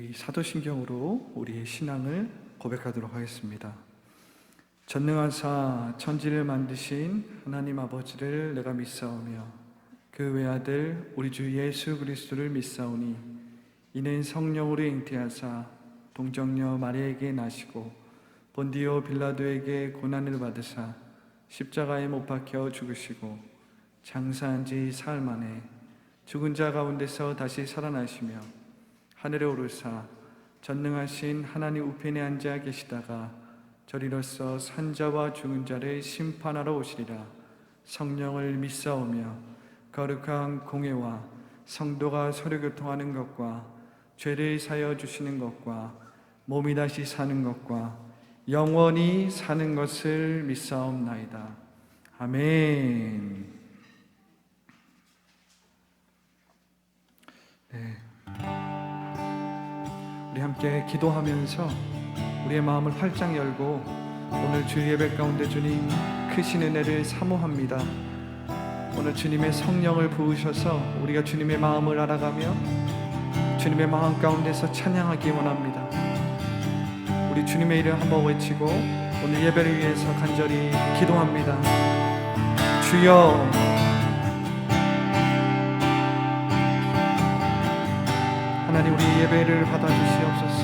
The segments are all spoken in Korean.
우리 사도신경으로 우리의 신앙을 고백하도록 하겠습니다. 전능하사 천지를 만드신 하나님 아버지를 내가 믿사오며 그 외아들 우리 주 예수 그리스도를 믿사오니 이는 성령으로 잉태하사 동정녀 마리아에게 나시고 본디오 빌라도에게 고난을 받으사 십자가에 못 박혀 죽으시고 장사한 지 사흘 만에 죽은 자 가운데서 다시 살아나시며 하늘에 오르사 전능하신 하나님 우편에 앉아 계시다가 저리로서 산자와 죽은 자를 심판하러 오시리라. 성령을 믿사오며 거룩한 공회와 성도가 서로 교통하는 것과 죄를 사여 주시는 것과 몸이 다시 사는 것과 영원히 사는 것을 믿사옵나이다. 아멘. 네. 우리 함께 기도하면서 우리의 마음을 활짝 열고 오늘 주 예배 가운데 주님 크신 은혜를 사모합니다. 오늘 주님의 성령을 부으셔서 우리가 주님의 마음을 알아가며 주님의 마음 가운데서 찬양하기 원합니다. 우리 주님의 이름 한번 외치고 오늘 예배를 위해서 간절히 기도합니다. 주여, 하나님 우리 예배를 받아주시옵소서.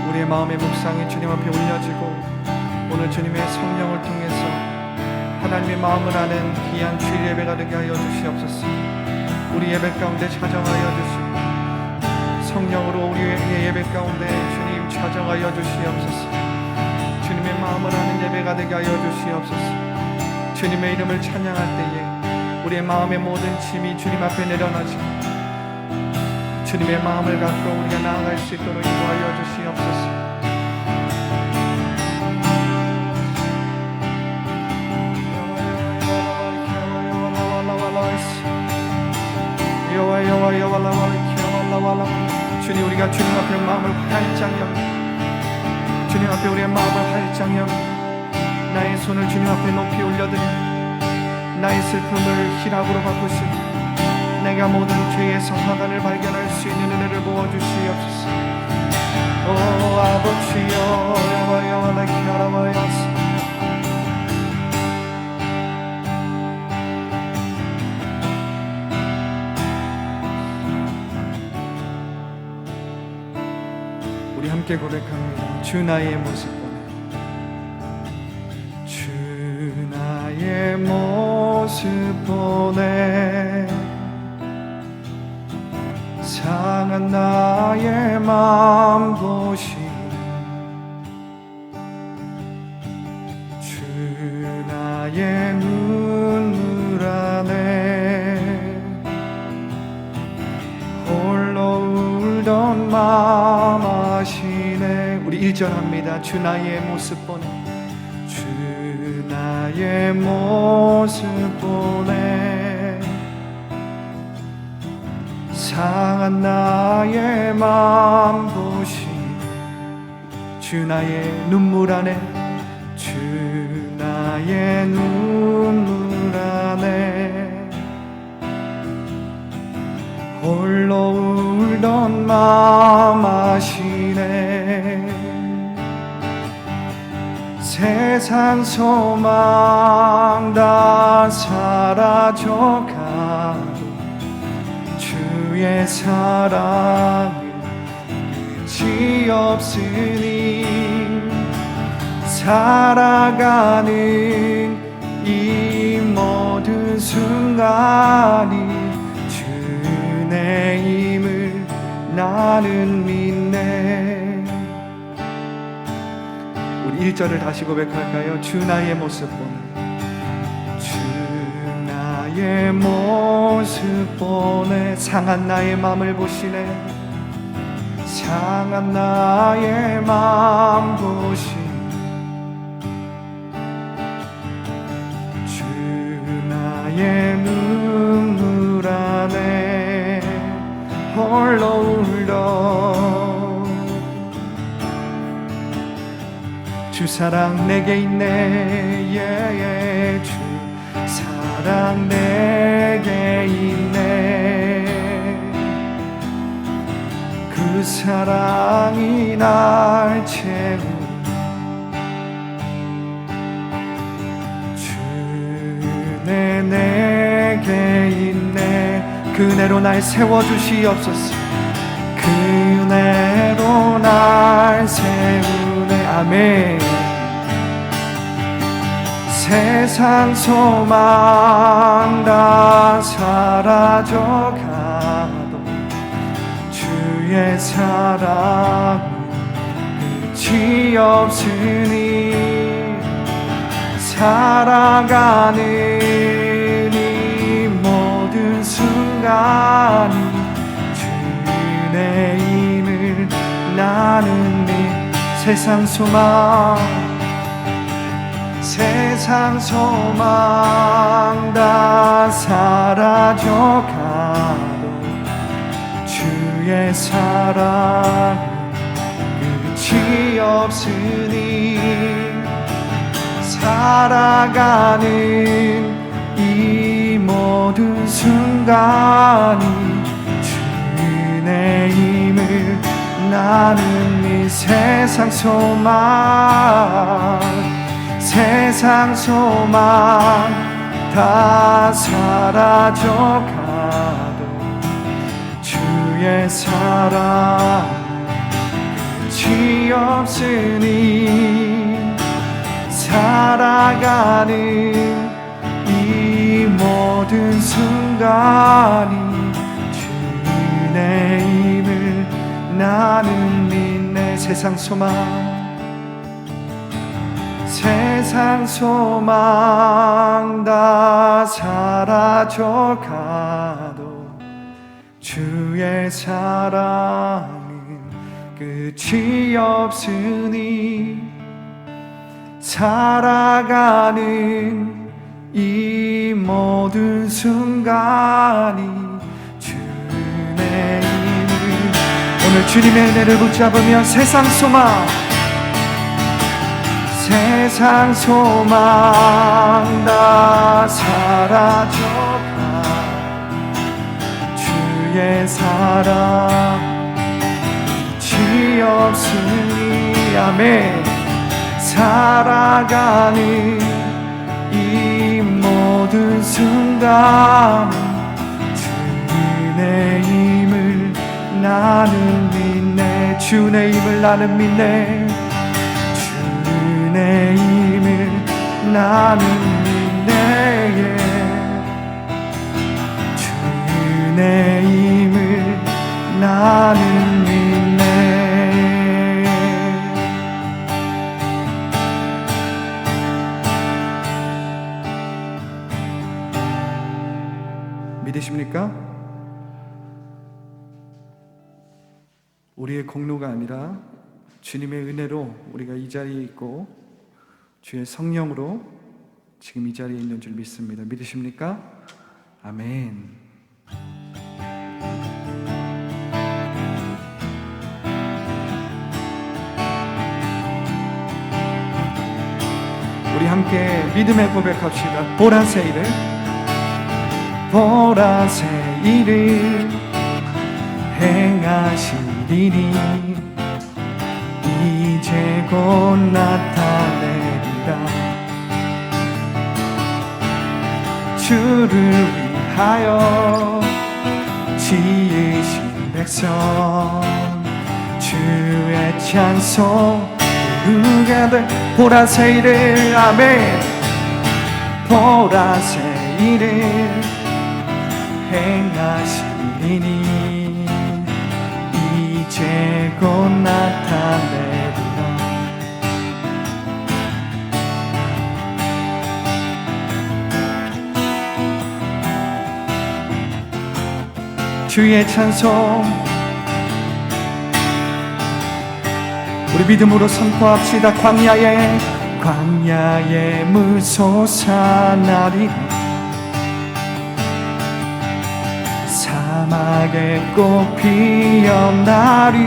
우리의 마음의 묵상이 주님 앞에 올려지고 오늘 주님의 성령을 통해서 하나님의 마음을 아는 귀한 주일 예배가 되게 하여 주시옵소서. 우리 예배 가운데 찾아가여 주시고 성령으로 우리의 예배 가운데 주님 찾아가여 주시옵소서. 주님의 마음을 아는 예배가 되게 하여 주시옵소서. 주님의 이름을 찬양할 때에 우리의 마음의 모든 짐이 주님 앞에 내려놔지고 주님의 마음을 갖고 우리가 나아갈 수 있도록 인도하여 주시옵소서. 주님, 우리가 주님 앞에 마음을 활짝 열고 주님 앞에 우리의 마음을 활짝 열고 나의 손을 주님 앞에 높이 올려드려 나의 슬픔을 희락으로 바꾸시고 내가 모든 죄에서 하단을 발견할 수 있는 은혜를 부어주시옵소서. 오 아버지여, 여와여와나 켜라와여서 우리 함께 고백합니다. 주 나의 모습 보내, 주 나의 모습 보내, 상한 나의 맘 보시네, 주 나의 눈물 안에 홀로 울던 맘 아시네. 우리 1절 합니다. 주 나의 모습 보내, 주 나의 모습 보내, 상한 나의 맘 보시, 주 나의 눈물 안에, 주 나의 눈물 안에 홀로 울던 맘 아시네. 세상 소망 다 사라져가도 주의 사랑은 끝이 없으니 살아가는 이 모든 순간이 주의 힘을 나는 믿네. 우리 1절을 다시 고백할까요? 주 나의 모습 보내, 주 나의 모습 보내, 상한 나의 맘을 보시네, 상한 나의 맘 보시네, 주 나의 눈물 안에 홀로 울던 주 사랑 내게 있네. 주 사랑 내게 있네. 그 그 사랑이 날 채우네. 주내 내게 있네. 그 은혜로 날 세워주시옵소서. 그 은혜로 날 세우네. 아멘. 세상 소망 다 사라져가도 주의 사랑은 끝이 없으니 살아가는 이 모든 순간이 주의 힘을 나는 믿. 세상 소망 다 사라져가도 주의 사랑 끝이 없으니 살아가는 이 모든 순간이 주의 힘을 나는 믿. 세상 소망 다 사라져가도 주의 사랑 끝이 없으니 살아가는 이 모든 순간이 주의 힘을 나는 믿네. 세상 소망 다 사라져가도 주의 사랑은 끝이 없으니 살아가는 이 모든 순간이 주의 힘을. 오늘 주님의 은혜를 붙잡으며 세상 소망 다 사라져가 주의 사랑 끝이 없으니. 아멘. 살아가는 이 모든 순간 주의 힘을 나는 믿네. 주의 힘을 나는 믿네. 주의 힘을 나는 믿네. 주의 힘을 나는 믿네. 믿으십니까? 우리의 공로가 아니라 주님의 은혜로 우리가 이 자리에 있고 주의 성령으로 지금 이 자리에 있는 줄 믿습니다. 믿으십니까? 아멘. 우리 함께 믿음의 고백합시다. 보라새 일을 행하시리니 이제 곧 나타내리라. 주를 위하여 지으신 백성 주의 찬송 부르게 될 보라새 일을. 아멘. 보라새 일을 행하시리니 이제 곧 나타내리라. 주의 찬송 우리 믿음으로 선포합시다. 광야에 무솟아나리라. 사막에 꽃 피어나리.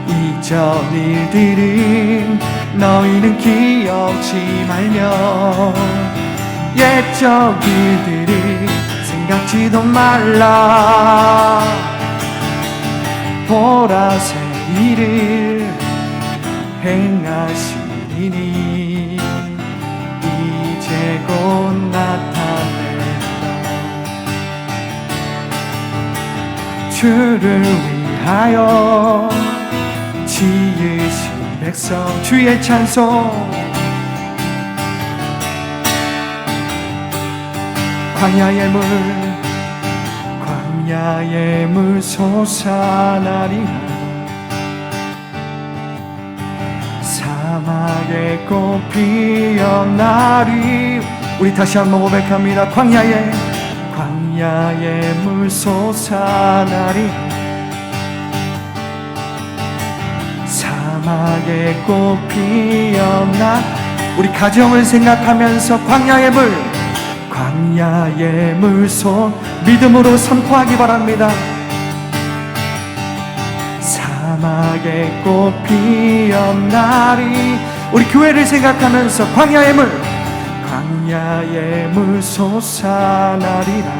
이전 일들은 너희는 기억지 말며 옛적 일들을 생각지도 말라. 보라새 일을 행하시니 이제 곧 나타낸다. 주를 위하여 지으신 백성 주의 찬송. 광야의 물 솟아나리라. 사막에 꽃 피어나리. 우리 다시 한번 고백합니다. 광야의 물 솟아나리. 사막에 꽃 피어나. 우리 가정을 생각하면서 광야의 물손 믿음으로 선포하기 바랍니다. 사막에 꽃 피어나리. 우리 교회를 생각하면서 광야의 물 솟아나리라.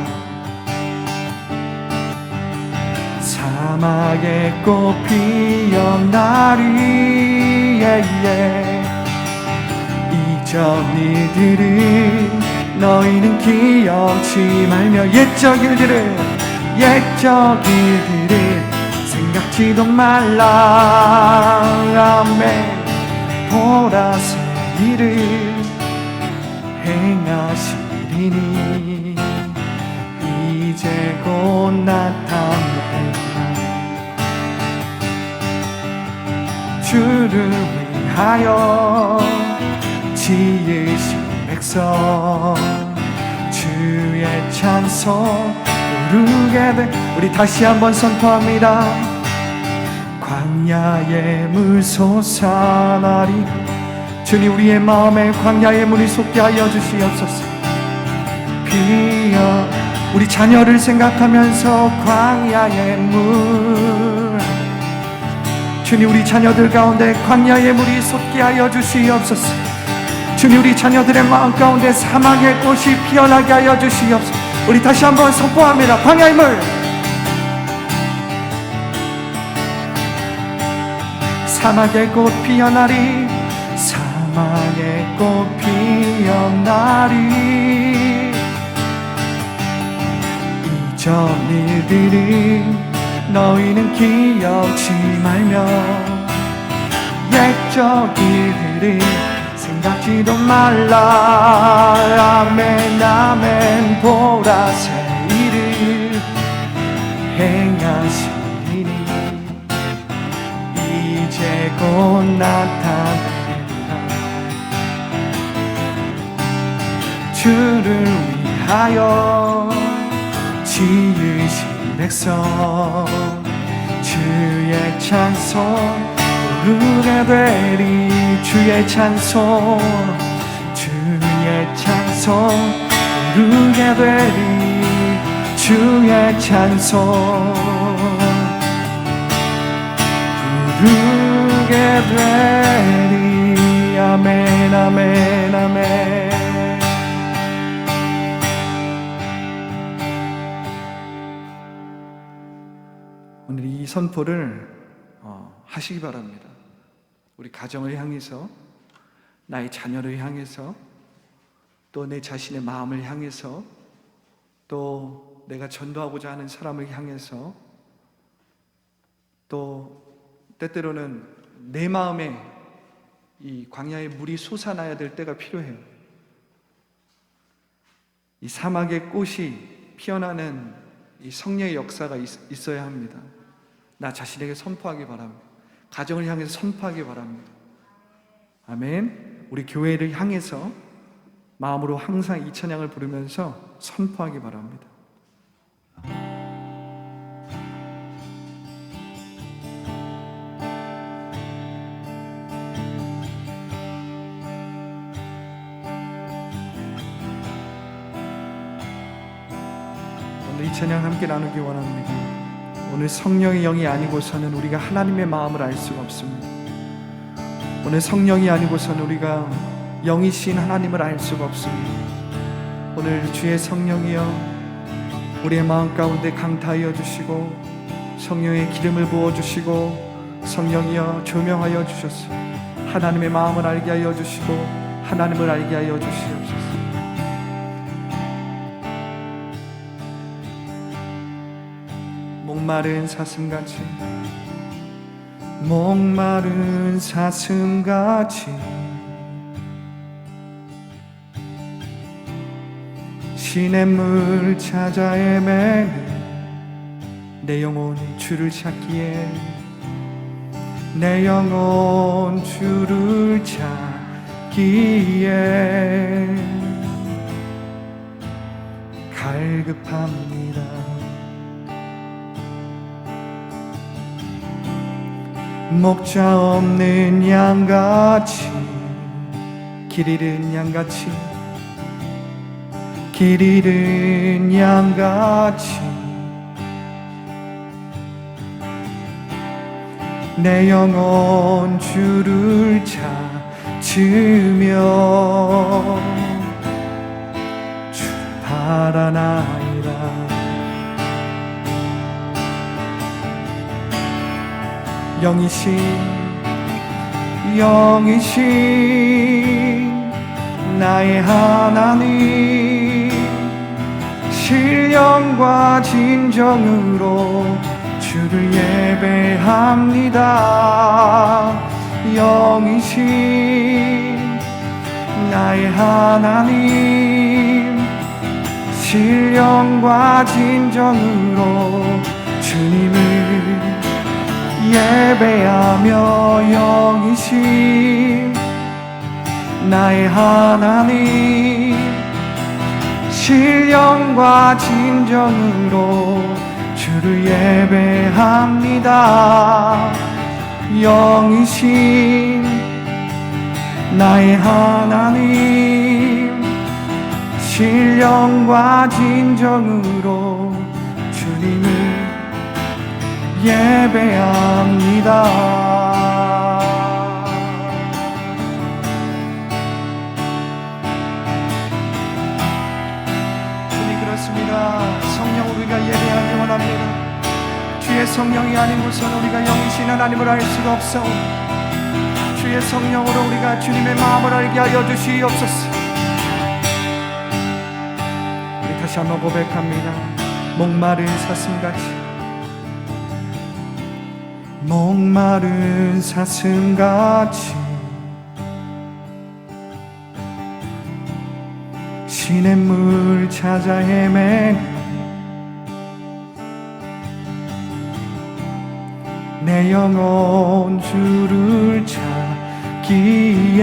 사막에 꽃 피어나리. 이전 일들을 너희는 기억지 말며 옛적 일들을 생각지도 말라. 아멘. 보라새 일을 행하시리니 이제 곧 나타낸다. 주를 위하여 지으신 백성 주의 찬송 부르게 돼. 우리 다시 한번 선포합니다. 광야의 물 솟아나리. 주님, 우리의 마음에 광야의 물이 솟게 하여 주시옵소서. 우리 자녀를 생각하면서 광야의 물. 주님, 우리 자녀들 가운데 광야의 물이 솟게 하여 주시옵소서. 주님, 우리 자녀들의 마음 가운데 사막의 꽃이 피어나게 하여 주시옵소서. 우리 다시 한번 선포합니다. 광야의 물. 사막의 꽃 피어나리. 사막의 꽃 피어나리. 이전 일들이 너희는 기억지 말며 옛적 일들이 생각지도 말라. 아멘 아멘. 보라새 일을 행하시리니 이제 곧 나타내리라. 주를 위하여 지으신 백성 주의 찬송 부르게 되리. 주의 찬송 부르게 되리. 주의 찬송 부르게 되리. 아멘 아멘 아멘. 오늘 이 선포를 하시기 바랍니다. 우리 가정을 향해서, 나의 자녀를 향해서, 또 내 자신의 마음을 향해서, 또 내가 전도하고자 하는 사람을 향해서, 또 때때로는 내 마음에 이 광야의 물이 솟아나야 될 때가 필요해요. 이 사막의 꽃이 피어나는 이 성령의 역사가 있어야 합니다. 나 자신에게 선포하기 바랍니다. 가정을 향해서 선포하기 바랍니다. 아멘. 우리 교회를 향해서 마음으로 항상 이 찬양을 부르면서 선포하기 바랍니다. 오늘 이 찬양 함께 나누기 원합니다. 오늘 성령의 영이 아니고서는 우리가 하나님의 마음을 알 수가 없습니다. 오늘 성령이 아니고서는 우리가 영이신 하나님을 알 수가 없습니다. 오늘 주의 성령이여 우리의 마음 가운데 강타하여 주시고 성령의 기름을 부어주시고 성령이여 조명하여 주셔서 하나님의 마음을 알게 하여 주시고 하나님을 알게 하여 주시옵소서. 목마른 사슴같이 목마른 사슴같이 시냇물 찾아 헤매는 내 영혼이 주를 찾기에 내 영혼 주를 찾기에 갈급합니다. 목자 없는 양같이 길 잃은 양같이 길 잃은 양같이 내 영혼 주를 찾으며 주를 바라나이다. 영이신 나의 하나님 신령과 진정으로 주를 예배합니다. 영이신 나의 하나님 신령과 진정으로 주님을 예배하며 영이신 나의 하나님 신령과 진정으로 주를 예배합니다. 영이신 나의 하나님 신령과 진정으로 주님을 예배합니다. 주님 그렇습니다. 성령 우리가 예배하기 원합니다. 주의 성령이 아닌 곳은 우리가 영이신 하나님을 알 수가 없어. 주의 성령으로 우리가 주님의 마음을 알게 하여 주시옵소서. 우리 다시 한번 고백합니다. 목마른 사슴같이 목마른 사슴같이 시냇물 찾아 헤매는 내 영혼 주를 찾기에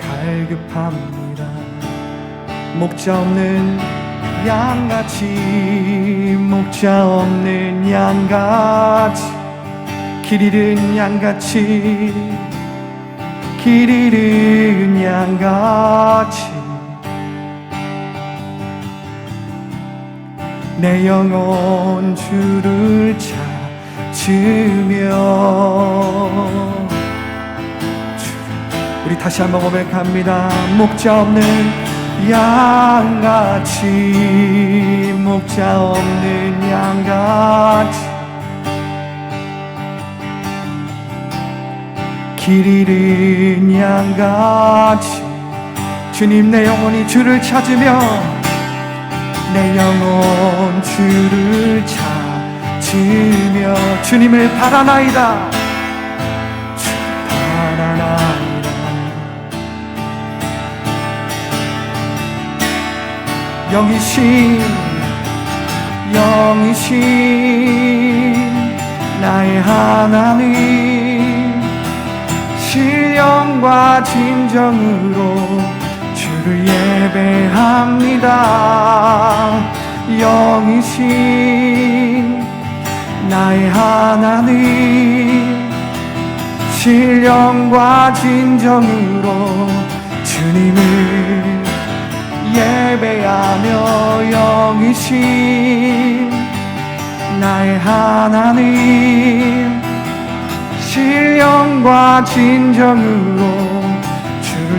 갈급합니다. 목자 없는 양같이 목자 없는 양같이 길 잃은 양같이 길 잃은 양같이 내 영혼 주를 찾으며 우리 다시 한번 고백합니다. 목자 없는 양같이 목자 없는 양같이 길 잃은 양같이 주님 내 영혼이 주를 찾으며 내 영혼 주를 찾으며 주님을 바라나이다. 주를 바라나이다. 영이신 나의 하나님 신령과 진정으로 주를 예배합니다. 영이신 나의 하나님 신령과 진정으로 주님을 예배하며 영이신 나의 하나님 신령과 진정으로 주를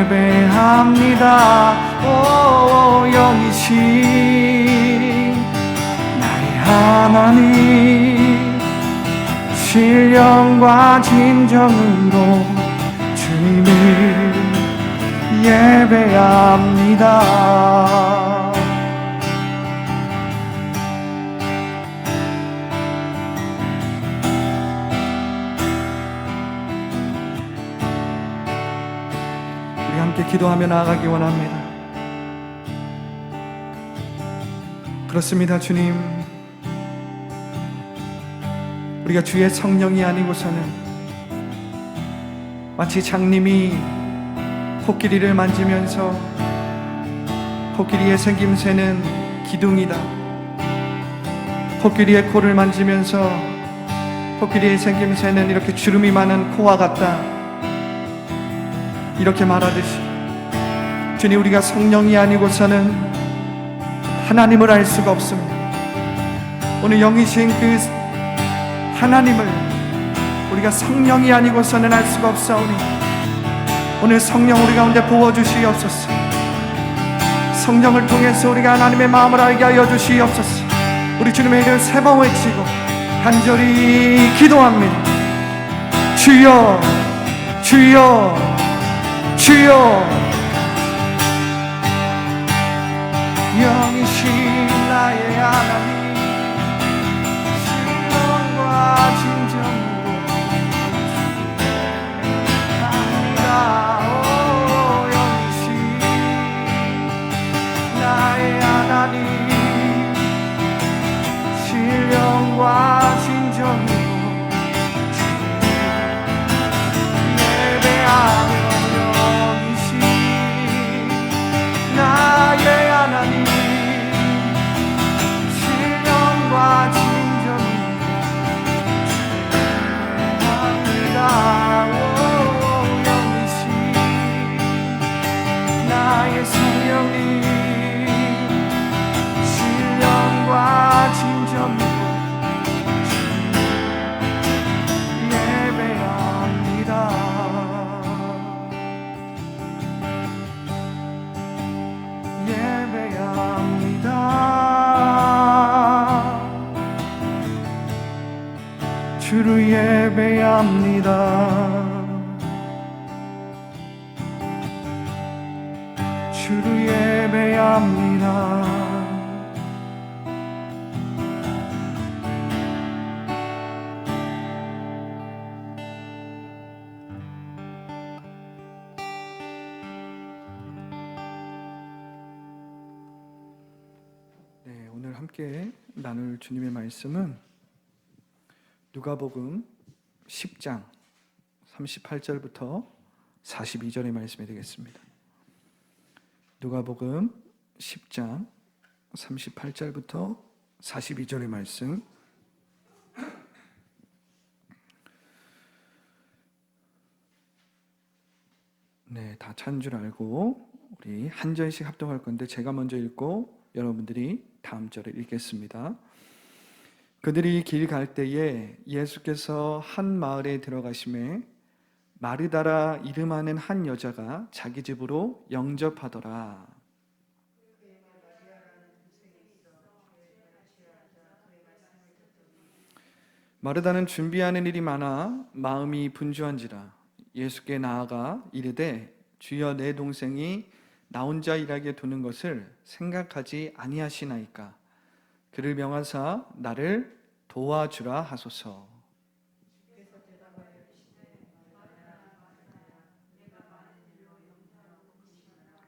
예배합니다. 오 영이신 하나님, 신령과 진정으로 주님을 예배합니다. 우리 함께 기도하며 나아가기 원합니다. 그렇습니다, 주님. 우리가 주의 성령이 아니고서는 마치 장님이 코끼리를 만지면서 코끼리의 생김새는 기둥이다, 코끼리의 코를 만지면서 코끼리의 생김새는 이렇게 주름이 많은 코와 같다, 이렇게 말하듯이 주님, 우리가 성령이 아니고서는 하나님을 알 수가 없습니다. 오늘 영이신 그 하나님을 우리가 성령이 아니고서는 알 수가 없사오니 오늘 성령 우리 가운데 부어주시옵소서. 성령을 통해서 우리가 하나님의 마음을 알게 하여 주시옵소서. 우리 주님의 이름을 세 번 외치고 간절히 기도합니다. 주여, 주여, 주여. 영이신 나의 하나님, 신령과 진정으로 합니다. 오 영이신 나의 하나님, 신령과 진정으로 예배하며 영이신 나의 하나님, 신령과 진정으로 합니다. 오 영이신 나의 성령님, 신령과 진정으로 예배합니다. 예배합니다. 주를 예배합니다. 주를 예배합니다. 네, 오늘 함께 나눌 주님의 말씀은 누가복음 10장 38절부터 42절의 말씀이 되겠습니다. 누가복음 10장 38절부터 42절의 말씀. 네, 다 찾은 줄 알고 우리 한 절씩 합독할 건데 제가 먼저 읽고 여러분들이 다음 절을 읽겠습니다. 그들이 길 갈 때에 예수께서 한 마을에 들어가심에 마르다라 이름하는 한 여자가 자기 집으로 영접하더라. 마르다는 준비하는 일이 많아 마음이 분주한지라 예수께 나아가 이르되 주여, 내 동생이 나 혼자 일하게 두는 것을 생각하지 아니하시나이까. 그를 명하사 나를 도와주라 하소서.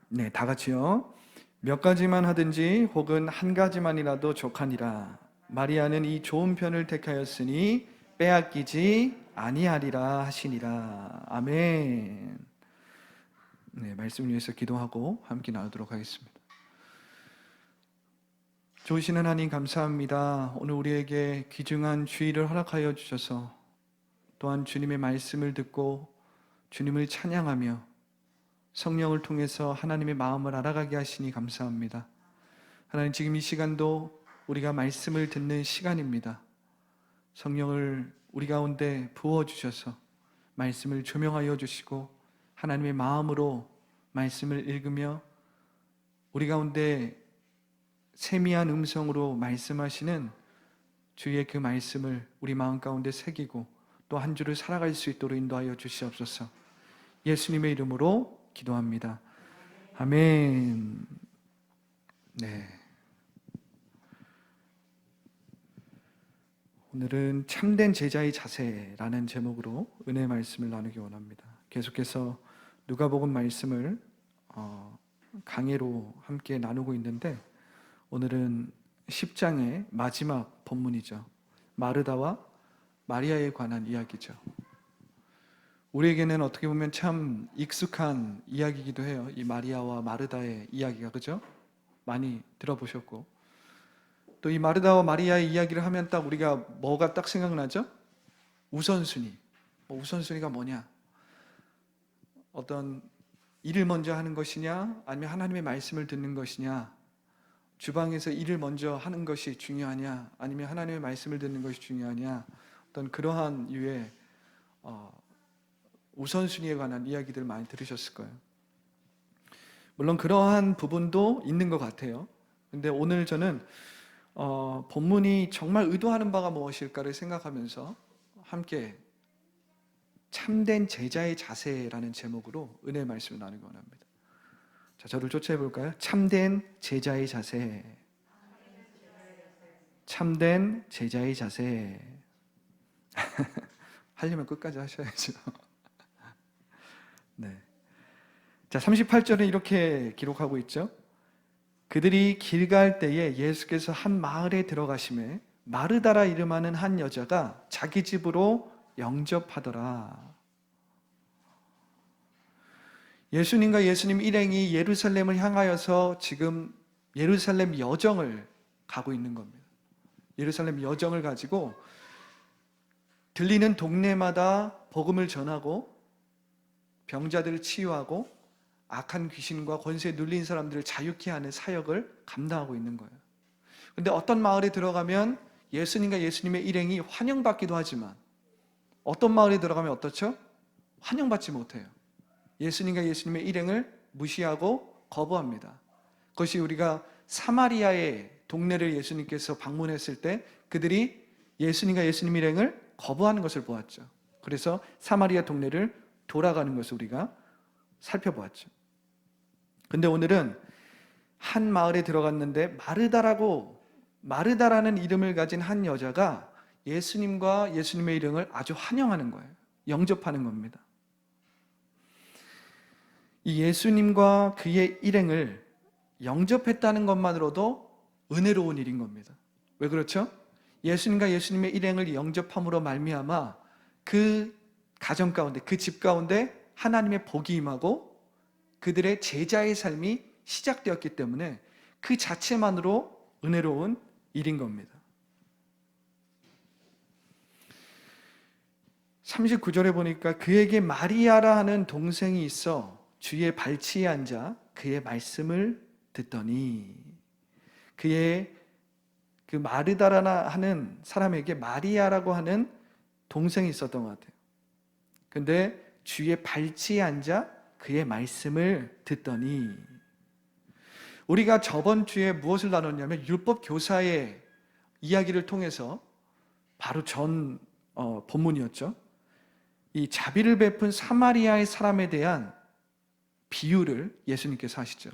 네, 다 같이요. 몇 가지만 하든지 혹은 한 가지만이라도 족하니라. 마리아는 이 좋은 편을 택하였으니 빼앗기지 아니하리라 하시니라. 아멘. 네, 말씀을 위해서 기도하고 함께 나누도록 하겠습니다. 좋으신 하나님 감사합니다. 오늘 우리에게 귀중한 주의를 허락하여 주셔서 또한 주님의 말씀을 듣고 주님을 찬양하며 성령을 통해서 하나님의 마음을 알아가게 하시니 감사합니다. 하나님, 지금 이 시간도 우리가 말씀을 듣는 시간입니다. 성령을 우리 가운데 부어주셔서 말씀을 조명하여 주시고 하나님의 마음으로 말씀을 읽으며 우리 가운데 세미한 음성으로 말씀하시는 주의 그 말씀을 우리 마음 가운데 새기고 또 한 주를 살아갈 수 있도록 인도하여 주시옵소서. 예수님의 이름으로 기도합니다. 아멘. 네. 오늘은 참된 제자의 자세라는 제목으로 은혜의 말씀을 나누기 원합니다. 계속해서 누가복음 말씀을 강해로 함께 나누고 있는데 오늘은 10장의 마지막 본문이죠. 마르다와 마리아에 관한 이야기죠. 우리에게는 어떻게 보면 참 익숙한 이야기이기도 해요. 이 마리아와 마르다의 이야기가, 그죠? 많이 들어보셨고, 또 이 마르다와 마리아의 이야기를 하면 딱 우리가 뭐가 딱 생각나죠? 우선순위. 우선순위가 뭐냐? 어떤 일을 먼저 하는 것이냐, 아니면 하나님의 말씀을 듣는 것이냐, 주방에서 일을 먼저 하는 것이 중요하냐, 아니면 하나님의 말씀을 듣는 것이 중요하냐, 어떤 그러한 유의 우선순위에 관한 이야기들을 많이 들으셨을 거예요. 물론 그러한 부분도 있는 것 같아요. 근데 오늘 저는 본문이 정말 의도하는 바가 무엇일까를 생각하면서 함께 참된 제자의 자세라는 제목으로 은혜의 말씀을 나누기 원합니다. 자, 저를 쫓아해 볼까요? 참된 제자의 자세. 참된 제자의 자세. 하려면 끝까지 하셔야죠. 네. 자, 38절은 이렇게 기록하고 있죠. 그들이 길 갈 때에 예수께서 한 마을에 들어가심에 마르다라 이름하는 한 여자가 자기 집으로 영접하더라. 예수님과 예수님 일행이 예루살렘을 향하여서 지금 예루살렘 여정을 가고 있는 겁니다. 예루살렘 여정을 가지고 들리는 동네마다 복음을 전하고 병자들을 치유하고 악한 귀신과 권세에 눌린 사람들을 자유케 하는 사역을 감당하고 있는 거예요. 근데 어떤 마을에 들어가면 예수님과 예수님의 일행이 환영받기도 하지만 어떤 마을에 들어가면 어떻죠? 환영받지 못해요. 예수님과 예수님의 일행을 무시하고 거부합니다. 그것이 우리가 사마리아의 동네를 예수님께서 방문했을 때 그들이 예수님과 예수님 일행을 거부하는 것을 보았죠. 그래서 사마리아 동네를 돌아가는 것을 우리가 살펴보았죠. 근데 오늘은 한 마을에 들어갔는데 마르다라는 이름을 가진 한 여자가 예수님과 예수님의 일행을 아주 환영하는 거예요. 영접하는 겁니다. 이 예수님과 그의 일행을 영접했다는 것만으로도 은혜로운 일인 겁니다. 왜 그렇죠? 예수님과 예수님의 일행을 영접함으로 말미암아 그 가정 가운데, 그 집 가운데 하나님의 복이 임하고 그들의 제자의 삶이 시작되었기 때문에 그 자체만으로 은혜로운 일인 겁니다. 39절에 보니까 그에게 마리아라 하는 동생이 있어 주의 발치에 앉아 그의 말씀을 듣더니, 그의 그 마르다라나 하는 사람에게 마리아라고 하는 동생이 있었던 것 같아요. 근데 주의 발치에 앉아 그의 말씀을 듣더니, 우리가 저번 주에 무엇을 나눴냐면 율법 교사의 이야기를 통해서 바로 전 본문이었죠. 이 자비를 베푼 사마리아의 사람에 대한 비유를 예수님께서 하시죠.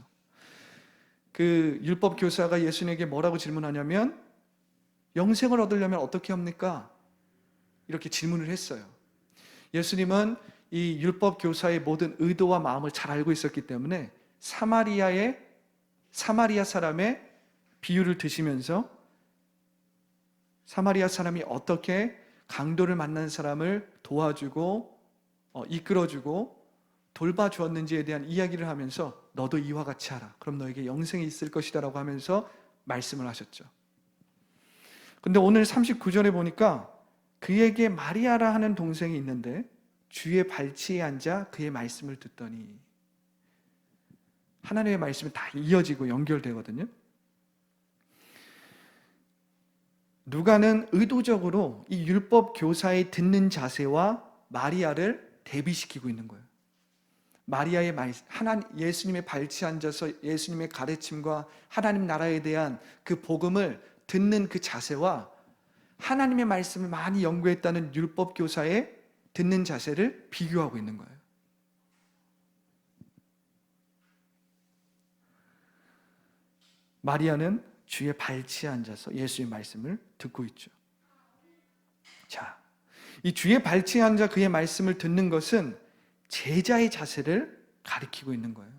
그 율법 교사가 예수님에게 뭐라고 질문하냐면 영생을 얻으려면 어떻게 합니까? 이렇게 질문을 했어요. 예수님은 이 율법 교사의 모든 의도와 마음을 잘 알고 있었기 때문에 사마리아 사람의 비유를 드시면서 사마리아 사람이 어떻게 강도를 만난 사람을 도와주고 이끌어주고 돌봐주었는지에 대한 이야기를 하면서 너도 이와 같이 하라. 그럼 너에게 영생이 있을 것이다 라고 하면서 말씀을 하셨죠. 근데 오늘 39절에 보니까 그에게 마리아라 하는 동생이 있는데 주의 발치에 앉아 그의 말씀을 듣더니, 하나님의 말씀이 다 이어지고 연결되거든요. 누가는 의도적으로 이 율법 교사의 듣는 자세와 마리아를 대비시키고 있는 거예요. 마리아의 예수님의 발치에 앉아서 예수님의 가르침과 하나님 나라에 대한 그 복음을 듣는 그 자세와 하나님의 말씀을 많이 연구했다는 율법 교사의 듣는 자세를 비교하고 있는 거예요. 마리아는 주의 발치에 앉아서 예수의 말씀을 듣고 있죠. 자, 이 주의 발치에 앉아 그의 말씀을 듣는 것은 제자의 자세를 가리키고 있는 거예요.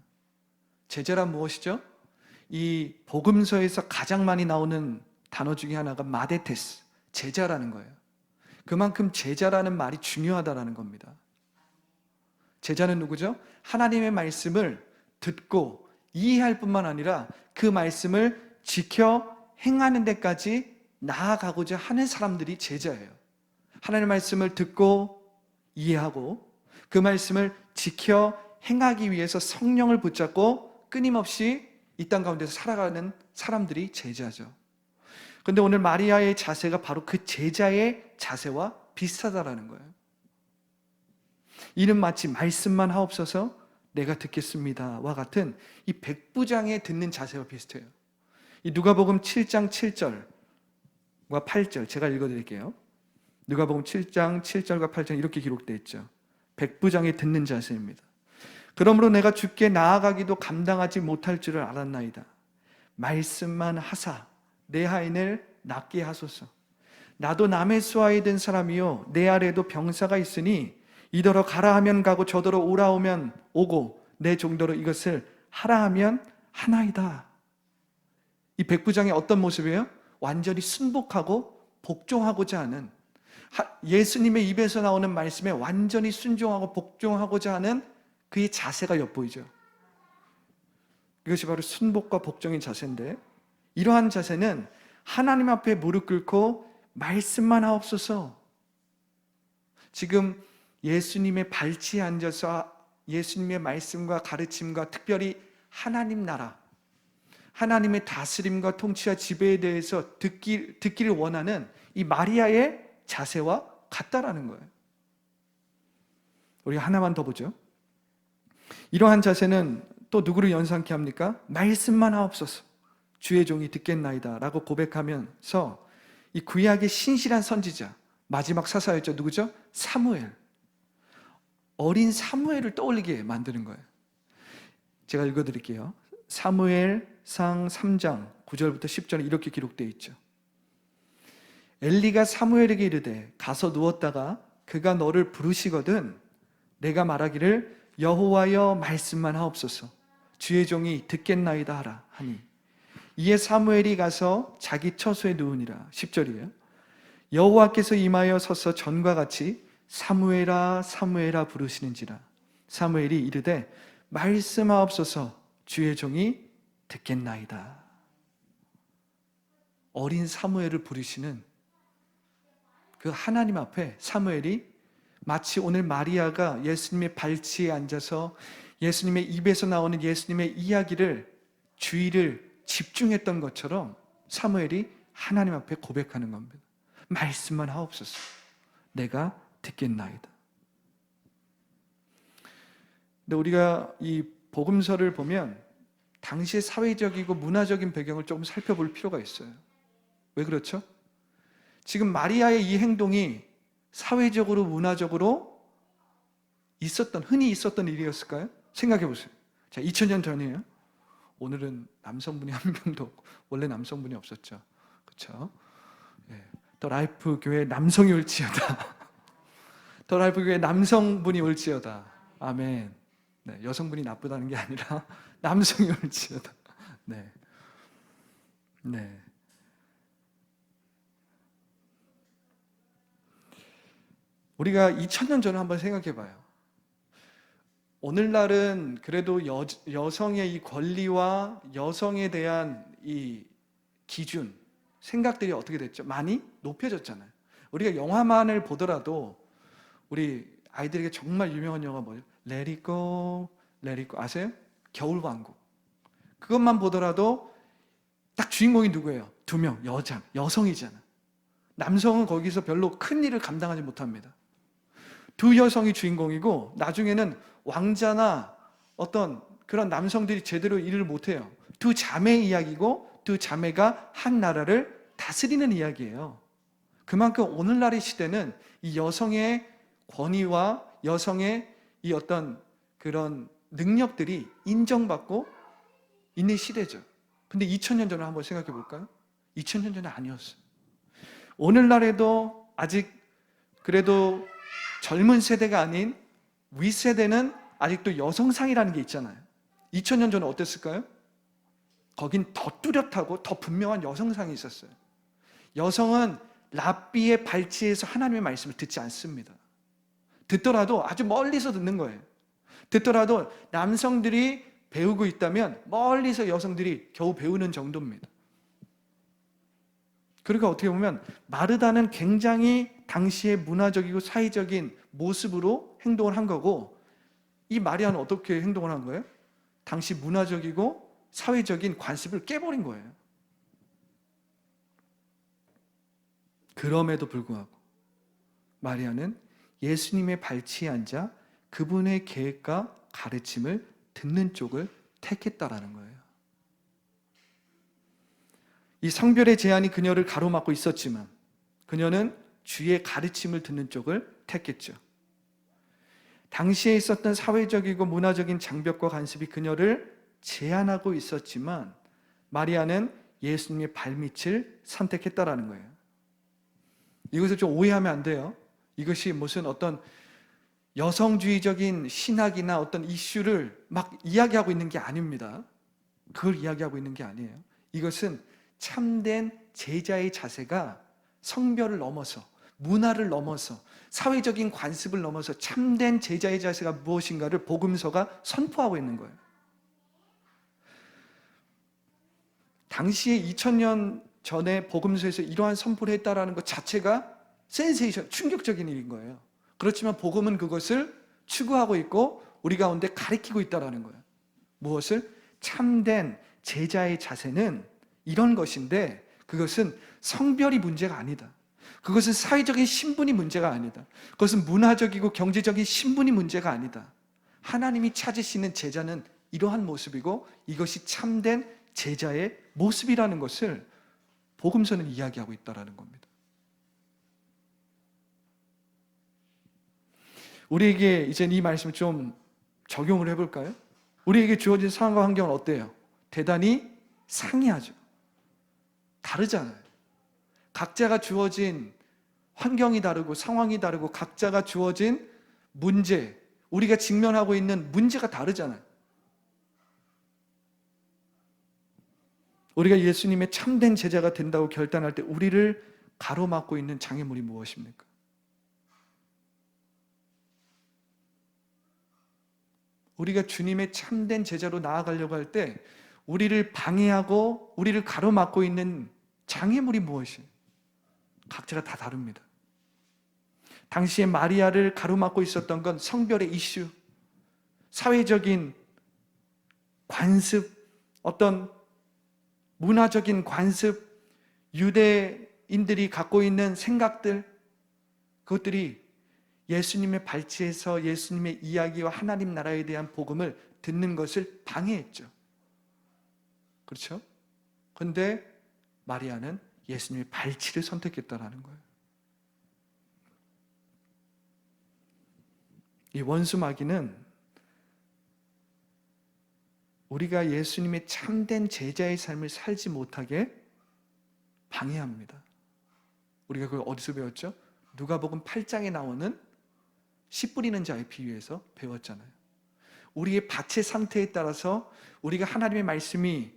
제자란 무엇이죠? 이 복음서에서 가장 많이 나오는 단어 중에 하나가 마데테스, 제자라는 거예요. 그만큼 제자라는 말이 중요하다라는 겁니다. 제자는 누구죠? 하나님의 말씀을 듣고 이해할 뿐만 아니라 그 말씀을 지켜 행하는 데까지 나아가고자 하는 사람들이 제자예요. 하나님의 말씀을 듣고 이해하고 그 말씀을 지켜 행하기 위해서 성령을 붙잡고 끊임없이 이 땅 가운데서 살아가는 사람들이 제자죠. 그런데 오늘 마리아의 자세가 바로 그 제자의 자세와 비슷하다라는 거예요. 이는 마치 말씀만 하옵소서 내가 듣겠습니다와 같은 이 백부장의 듣는 자세와 비슷해요. 이 누가복음 7장 7절과 8절 제가 읽어드릴게요. 누가복음 7장 7절과 8절 이렇게 기록되어 있죠. 백부장의 듣는 자세입니다. 그러므로 내가 주께 나아가기도 감당하지 못할 줄을 알았나이다. 말씀만 하사 내 하인을 낫게 하소서. 나도 남의 수하에 든 사람이요 내 아래도 병사가 있으니 이더러 가라 하면 가고 저더러 오라 하면 오고 내 종더러 이것을 하라 하면 하나이다. 이 백부장의 어떤 모습이에요? 완전히 순복하고 복종하고자 하는, 예수님의 입에서 나오는 말씀에 완전히 순종하고 복종하고자 하는 그의 자세가 엿보이죠. 이것이 바로 순복과 복종의 자세인데, 이러한 자세는 하나님 앞에 무릎 꿇고 말씀만 하옵소서. 지금 예수님의 발치에 앉아서 예수님의 말씀과 가르침과 특별히 하나님 나라, 하나님의 다스림과 통치와 지배에 대해서 듣기를 원하는 이 마리아의 자세와 같다라는 거예요. 우리 하나만 더 보죠. 이러한 자세는 또 누구를 연상케 합니까? 말씀만 하옵소서 주의 종이 듣겠나이다 라고 고백하면서 이 구약의 신실한 선지자, 마지막 사사였죠. 누구죠? 사무엘. 어린 사무엘을 떠올리게 만드는 거예요. 제가 읽어드릴게요. 사무엘상 3장 9절부터 10절에 이렇게 기록되어 있죠. 엘리가 사무엘에게 이르되 가서 누웠다가 그가 너를 부르시거든 내가 말하기를 여호와여 말씀만 하옵소서 주의 종이 듣겠나이다 하라 하니 이에 사무엘이 가서 자기 처소에 누우니라. 10절이에요. 여호와께서 임하여 서서 전과 같이 사무엘아 사무엘아 부르시는지라. 사무엘이 이르되 말씀하옵소서 주의 종이 듣겠나이다. 어린 사무엘을 부르시는 그 하나님 앞에 사무엘이 마치 오늘 마리아가 예수님의 발치에 앉아서 예수님의 입에서 나오는 예수님의 이야기를 주의를 집중했던 것처럼 사무엘이 하나님 앞에 고백하는 겁니다. 말씀만 하옵소서 내가 듣겠나이다. 근데 우리가 이 복음서를 보면 당시의 사회적이고 문화적인 배경을 조금 살펴볼 필요가 있어요. 왜 그렇죠? 지금 마리아의 이 행동이 사회적으로 문화적으로 흔히 있었던 일이었을까요? 생각해 보세요. 자, 2000년 전이에요. 오늘은 남성분이 한 명도 없고 원래 남성분이 없었죠. 그렇죠? 예. 더 라이프 교회 남성이 올지어다. 더 라이프 교회 남성분이 올지어다. 아멘. 네, 여성분이 나쁘다는 게 아니라 남성이 올지어다. 네. 네. 우리가 2000년 전을 한번 생각해 봐요. 오늘날은 그래도 여성의 이 권리와 여성에 대한 이 기준, 생각들이 어떻게 됐죠? 많이 높여졌잖아요. 우리가 영화만을 보더라도 우리 아이들에게 정말 유명한 영화 뭐예요? Let it go, let it go. 아세요? 겨울왕국. 그것만 보더라도 딱 주인공이 누구예요? 2명, 여성이잖아. 남성은 거기서 별로 큰 일을 감당하지 못합니다. 2 여성이 주인공이고 나중에는 왕자나 어떤 그런 남성들이 제대로 일을 못해요. 2 자매 이야기고 2 자매가 한 나라를 다스리는 이야기예요. 그만큼 오늘날의 시대는 이 여성의 권위와 여성의 이 어떤 그런 능력들이 인정받고 있는 시대죠. 근데 2000년 전을 한번 생각해 볼까요? 2000년 전은 아니었어요. 오늘날에도 아직 그래도 젊은 세대가 아닌 윗세대는 아직도 여성상이라는 게 있잖아요. 2000년 전은 어땠을까요? 거긴 더 뚜렷하고 더 분명한 여성상이 있었어요. 여성은 랍비의 발치에서 하나님의 말씀을 듣지 않습니다. 듣더라도 아주 멀리서 듣는 거예요. 듣더라도 남성들이 배우고 있다면 멀리서 여성들이 겨우 배우는 정도입니다. 그러니까 어떻게 보면 마르다는 굉장히 당시의 문화적이고 사회적인 모습으로 행동을 한 거고, 이 마리아는 어떻게 행동을 한 거예요? 당시 문화적이고 사회적인 관습을 깨버린 거예요. 그럼에도 불구하고 마리아는 예수님의 발치에 앉아 그분의 계획과 가르침을 듣는 쪽을 택했다라는 거예요. 이 성별의 제한이 그녀를 가로막고 있었지만 그녀는 주의 가르침을 듣는 쪽을 택했죠. 당시에 있었던 사회적이고 문화적인 장벽과 간섭이 그녀를 제한하고 있었지만 마리아는 예수님의 발밑을 선택했다라는 거예요. 이것을 좀 오해하면 안 돼요. 이것이 무슨 어떤 여성주의적인 신학이나 어떤 이슈를 막 이야기하고 있는 게 아닙니다. 그걸 이야기하고 있는 게 아니에요. 이것은 참된 제자의 자세가 성별을 넘어서, 문화를 넘어서, 사회적인 관습을 넘어서 참된 제자의 자세가 무엇인가를 복음서가 선포하고 있는 거예요. 당시에 2000년 전에 복음서에서 이러한 선포를 했다라는 것 자체가 센세이션, 충격적인 일인 거예요. 그렇지만 복음은 그것을 추구하고 있고 우리 가운데 가르치고 있다라는 거예요. 무엇을? 참된 제자의 자세는 이런 것인데 그것은 성별이 문제가 아니다. 그것은 사회적인 신분이 문제가 아니다. 그것은 문화적이고 경제적인 신분이 문제가 아니다. 하나님이 찾으시는 제자는 이러한 모습이고 이것이 참된 제자의 모습이라는 것을 복음서는 이야기하고 있다는 겁니다. 우리에게 이제 이 말씀을 좀 적용을 해볼까요? 우리에게 주어진 상황과 환경은 어때요? 대단히 상이하죠. 다르잖아요. 각자가 주어진 환경이 다르고 상황이 다르고 각자가 주어진 문제, 우리가 직면하고 있는 문제가 다르잖아요. 우리가 예수님의 참된 제자가 된다고 결단할 때 우리를 가로막고 있는 장애물이 무엇입니까? 우리가 주님의 참된 제자로 나아가려고 할 때 우리를 방해하고 우리를 가로막고 있는 장애물이 무엇이에요? 각자가 다 다릅니다. 당시에 마리아를 가로막고 있었던 건 성별의 이슈, 사회적인 관습, 어떤 문화적인 관습, 유대인들이 갖고 있는 생각들, 그것들이 예수님의 발치에서 예수님의 이야기와 하나님 나라에 대한 복음을 듣는 것을 방해했죠. 그렇죠? 그런데 마리아는 예수님의 발치를 선택했다는 거예요. 이 원수마귀는 우리가 예수님의 참된 제자의 삶을 살지 못하게 방해합니다. 우리가 그걸 어디서 배웠죠? 누가복음 8장에 나오는 씨 뿌리는 자의 비유에서 배웠잖아요. 우리의 밭의 상태에 따라서 우리가 하나님의 말씀이,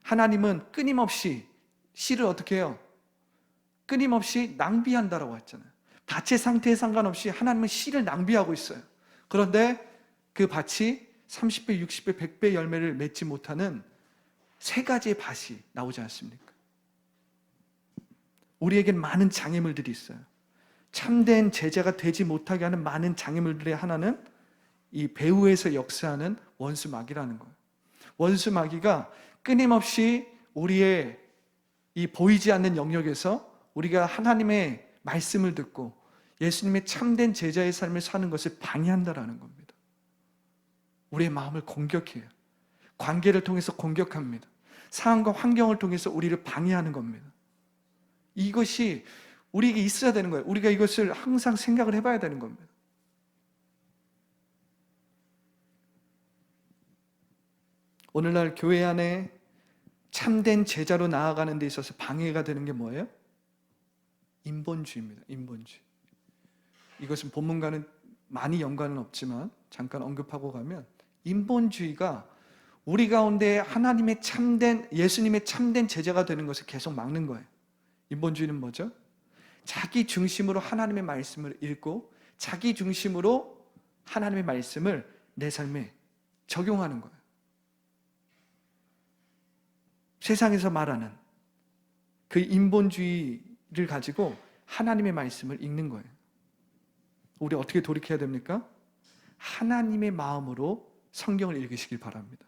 하나님은 끊임없이 씨를 어떻게 해요? 끊임없이 낭비한다라고 했잖아요. 밭의 상태에 상관없이 하나님은 씨를 낭비하고 있어요. 그런데 그 밭이 30배, 60배, 100배 열매를 맺지 못하는 세 가지의 밭이 나오지 않습니까? 우리에겐 많은 장애물들이 있어요. 참된 제자가 되지 못하게 하는 많은 장애물들의 하나는 이 배후에서 역사하는 원수마귀라는 거예요. 원수마귀가 끊임없이 우리의 이 보이지 않는 영역에서 우리가 하나님의 말씀을 듣고 예수님의 참된 제자의 삶을 사는 것을 방해한다라는 겁니다. 우리의 마음을 공격해요. 관계를 통해서 공격합니다. 상황과 환경을 통해서 우리를 방해하는 겁니다. 이것이 우리에게 있어야 되는 거예요. 우리가 이것을 항상 생각을 해봐야 되는 겁니다. 오늘날 교회 안에 참된 제자로 나아가는 데 있어서 방해가 되는 게 뭐예요? 인본주의입니다. 인본주의. 이것은 본문과는 많이 연관은 없지만 잠깐 언급하고 가면, 인본주의가 우리 가운데 하나님의 참된, 예수님의 참된 제자가 되는 것을 계속 막는 거예요. 인본주의는 뭐죠? 자기 중심으로 하나님의 말씀을 읽고 자기 중심으로 하나님의 말씀을 내 삶에 적용하는 거예요. 세상에서 말하는 그 인본주의를 가지고 하나님의 말씀을 읽는 거예요. 우리 어떻게 돌이켜야 됩니까? 하나님의 마음으로 성경을 읽으시길 바랍니다.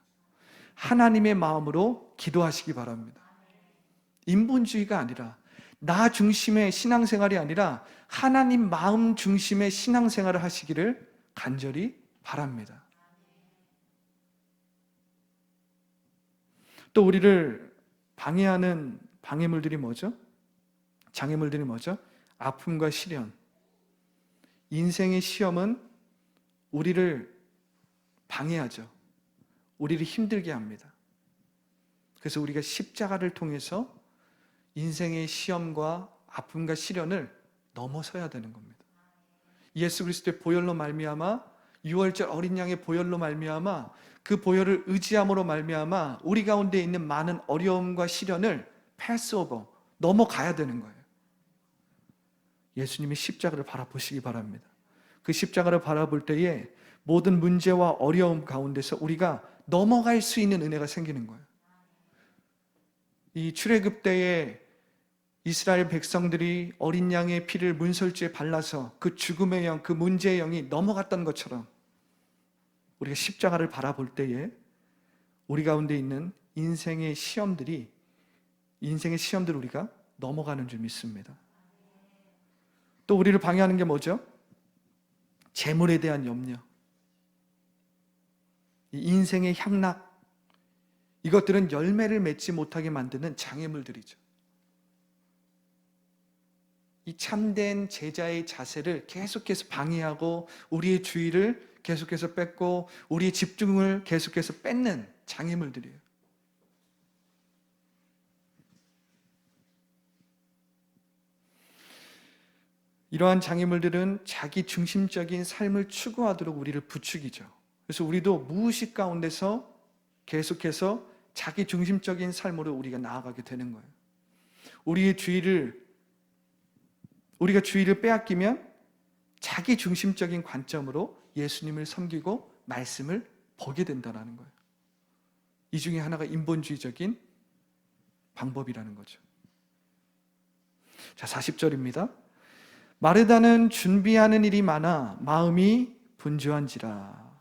하나님의 마음으로 기도하시기 바랍니다. 인본주의가 아니라, 나 중심의 신앙생활이 아니라 하나님 마음 중심의 신앙생활을 하시기를 간절히 바랍니다. 또 우리를 방해하는 방해물들이 뭐죠? 장애물들이 뭐죠? 아픔과 시련. 인생의 시험은 우리를 방해하죠. 우리를 힘들게 합니다. 그래서 우리가 십자가를 통해서 인생의 시험과 아픔과 시련을 넘어서야 되는 겁니다. 예수 그리스도의 보혈로 말미암아, 유월절 어린 양의 보혈로 말미암아, 그 보혈을 의지함으로 말미암아 우리 가운데 있는 많은 어려움과 시련을 패스오버, 넘어가야 되는 거예요. 예수님의 십자가를 바라보시기 바랍니다. 그 십자가를 바라볼 때에 모든 문제와 어려움 가운데서 우리가 넘어갈 수 있는 은혜가 생기는 거예요. 이 출애굽 때에 이스라엘 백성들이 어린 양의 피를 문설주에 발라서 그 죽음의 영, 그 문제의 영이 넘어갔던 것처럼, 우리가 십자가를 바라볼 때에 우리 가운데 있는 인생의 시험들을 우리가 넘어가는 줄 믿습니다. 또 우리를 방해하는 게 뭐죠? 재물에 대한 염려, 인생의 향락, 이것들은 열매를 맺지 못하게 만드는 장애물들이죠. 이 참된 제자의 자세를 계속해서 방해하고 우리의 주의를 계속해서 뺏고 우리의 집중을 계속해서 뺏는 장애물들이에요. 이러한 장애물들은 자기 중심적인 삶을 추구하도록 우리를 부추기죠. 그래서 우리도 무의식 가운데서 계속해서 자기 중심적인 삶으로 우리가 나아가게 되는 거예요. 우리가 주의를 빼앗기면 자기 중심적인 관점으로 예수님을 섬기고 말씀을 보게 된다는 거예요. 이 중에 하나가 인본주의적인 방법이라는 거죠. 자, 40절입니다. 마르다는 준비하는 일이 많아 마음이 분주한지라.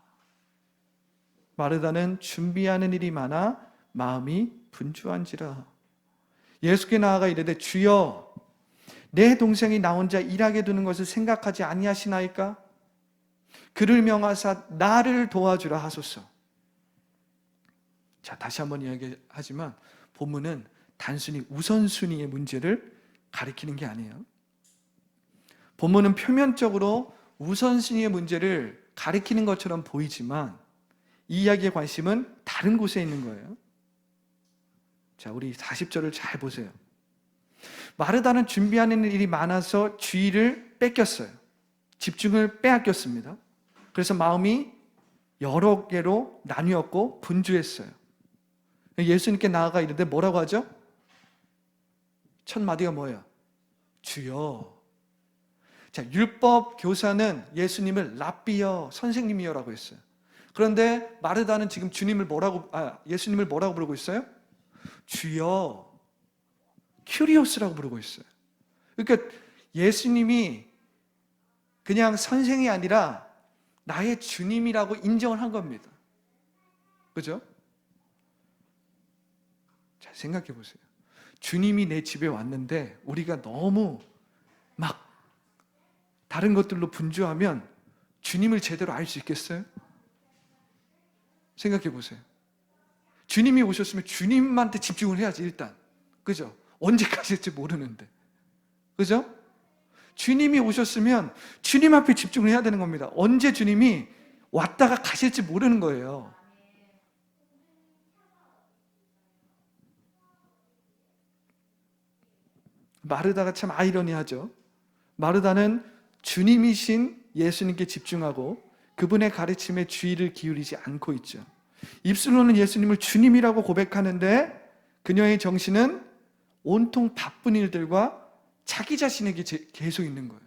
마르다는 준비하는 일이 많아 마음이 분주한지라. 예수께 나아가 이르되, 주여, 내 동생이 나 혼자 일하게 두는 것을 생각하지 아니하시나이까? 그를 명하사 나를 도와주라 하소서. 자, 다시 한번 이야기하지만 본문은 단순히 우선순위의 문제를 가리키는 게 아니에요. 본문은 표면적으로 우선순위의 문제를 가리키는 것처럼 보이지만 이 이야기의 관심은 다른 곳에 있는 거예요. 자, 우리 40절을 잘 보세요. 마르다는 준비하는 일이 많아서 주의를 뺏겼어요. 집중을 빼앗겼습니다. 그래서 마음이 여러 개로 나뉘었고 분주했어요. 예수님께 나아가 이르되 뭐라고 하죠? 첫 마디가 뭐예요? 주여. 자, 율법 교사는 예수님을 랍비여, 선생님이여라고 했어요. 그런데 마르다는 지금 예수님을 뭐라고 부르고 있어요? 주여, 큐리오스라고 부르고 있어요. 그러니까 예수님이 그냥 선생이 아니라 나의 주님이라고 인정을 한 겁니다. 그죠? 자, 생각해 보세요. 주님이 내 집에 왔는데 우리가 너무 막 다른 것들로 분주하면 주님을 제대로 알 수 있겠어요? 생각해 보세요. 주님이 오셨으면 주님한테 집중을 해야지, 일단. 그죠? 언제까지 할지 모르는데. 그죠? 주님이 오셨으면 주님 앞에 집중을 해야 되는 겁니다. 언제 주님이 왔다가 가실지 모르는 거예요. 마르다가 참 아이러니하죠. 마르다는 주님이신 예수님께 집중하고 그분의 가르침에 주의를 기울이지 않고 있죠. 입술로는 예수님을 주님이라고 고백하는데 그녀의 정신은 온통 바쁜 일들과 자기 자신에게 계속 있는 거예요.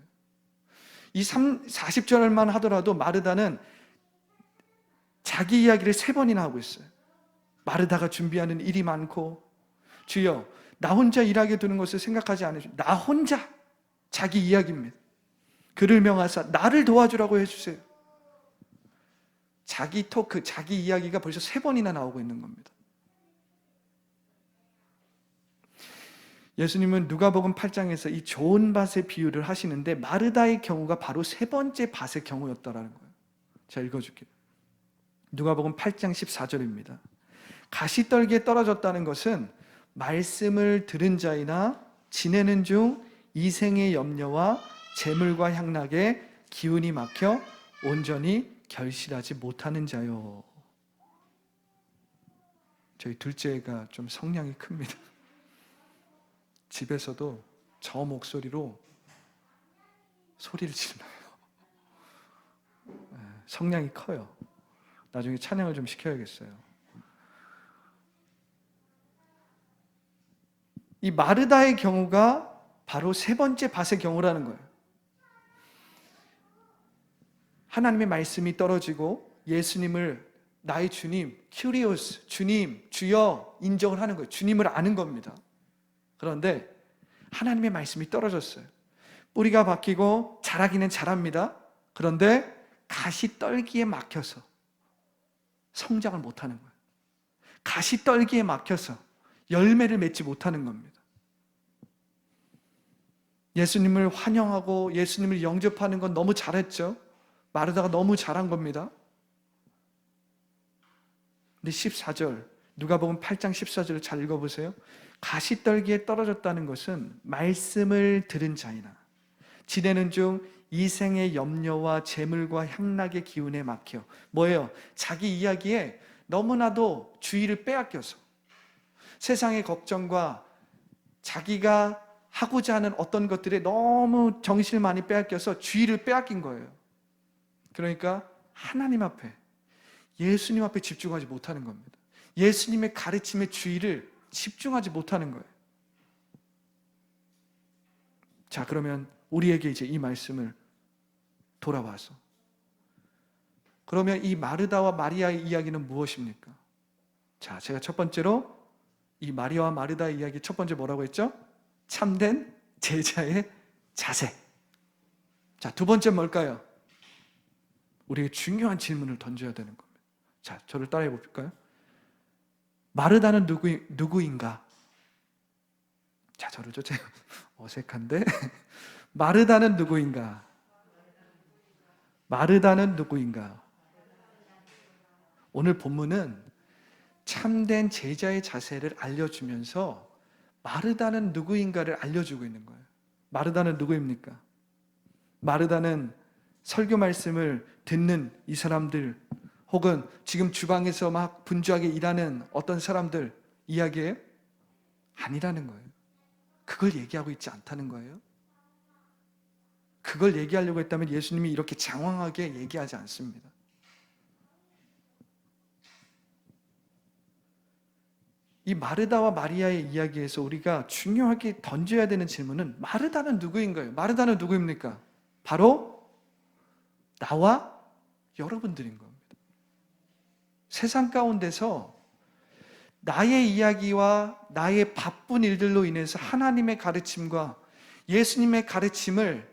이 40절만 하더라도 마르다는 자기 이야기를 3번이나 하고 있어요. 마르다가 준비하는 일이 많고, 주여 나 혼자 일하게 두는 것을 생각하지 않으시고 나 혼자 자기 이야기입니다. 그를 명하사 나를 도와주라고 해주세요. 자기 토크, 자기 이야기가 벌써 3번이나 나오고 있는 겁니다. 예수님은 누가복음 8장에서 이 좋은 밭의 비유를 하시는데 마르다의 경우가 바로 3번째 밭의 경우였다라는 거예요. 제가 읽어줄게요. 누가복음 8장 14절입니다. 가시떨기에 떨어졌다는 것은 말씀을 들은 자이나 지내는 중 이생의 염려와 재물과 향락에 기운이 막혀 온전히 결실하지 못하는 자요. 저희 둘째가 좀 성량이 큽니다. 집에서도 저 목소리로 소리를 질러요. 성량이 커요. 나중에 찬양을 좀 시켜야겠어요. 이 마르다의 경우가 바로 3번째 밭의 경우라는 거예요. 하나님의 말씀이 떨어지고 예수님을 나의 주님, 큐리오스, 주님, 주여 인정을 하는 거예요. 주님을 아는 겁니다. 그런데 하나님의 말씀이 떨어졌어요. 뿌리가 박히고 자라기는 자랍니다. 그런데 가시떨기에 막혀서 성장을 못하는 거예요. 가시떨기에 막혀서 열매를 맺지 못하는 겁니다. 예수님을 환영하고 예수님을 영접하는 건 너무 잘했죠. 마르다가 너무 잘한 겁니다. 근데 14절, 누가복음 8장 14절을 잘 읽어보세요. 가시떨기에 떨어졌다는 것은 말씀을 들은 자이나 지내는 중 이생의 염려와 재물과 향락의 기운에 막혀 뭐예요? 자기 이야기에 너무나도 주의를 빼앗겨서 세상의 걱정과 자기가 하고자 하는 어떤 것들에 너무 정신을 많이 빼앗겨서 주의를 빼앗긴 거예요. 그러니까 하나님 앞에, 예수님 앞에 집중하지 못하는 겁니다. 예수님의 가르침의 주의를 집중하지 못하는 거예요. 자, 그러면 우리에게 이제 이 말씀을 돌아와서 그러면 이 마르다와 마리아의 이야기는 무엇입니까? 자, 제가 첫 번째로 이 마리아와 마르다의 이야기 첫 번째 뭐라고 했죠? 참된 제자의 자세. 자, 두 번째 뭘까요? 우리에게 중요한 질문을 던져야 되는 겁니다. 자, 저를 따라해 볼까요? 마르다는 누구인가? 자, 저를 쫓아요. 어색한데? 마르다는 누구인가? 마르다는 누구인가? 오늘 본문은 참된 제자의 자세를 알려주면서 마르다는 누구인가를 알려주고 있는 거예요. 마르다는 누구입니까? 마르다는 설교 말씀을 듣는 이 사람들 혹은 지금 주방에서 막 분주하게 일하는 어떤 사람들 이야기예요? 아니라는 거예요. 그걸 얘기하고 있지 않다는 거예요. 그걸 얘기하려고 했다면 예수님이 이렇게 장황하게 얘기하지 않습니다. 이 마르다와 마리아의 이야기에서 우리가 중요하게 던져야 되는 질문은 마르다는 누구인가요? 마르다는 누구입니까? 바로 나와 여러분들인 겁니다. 세상 가운데서 나의 이야기와 나의 바쁜 일들로 인해서 하나님의 가르침과 예수님의 가르침을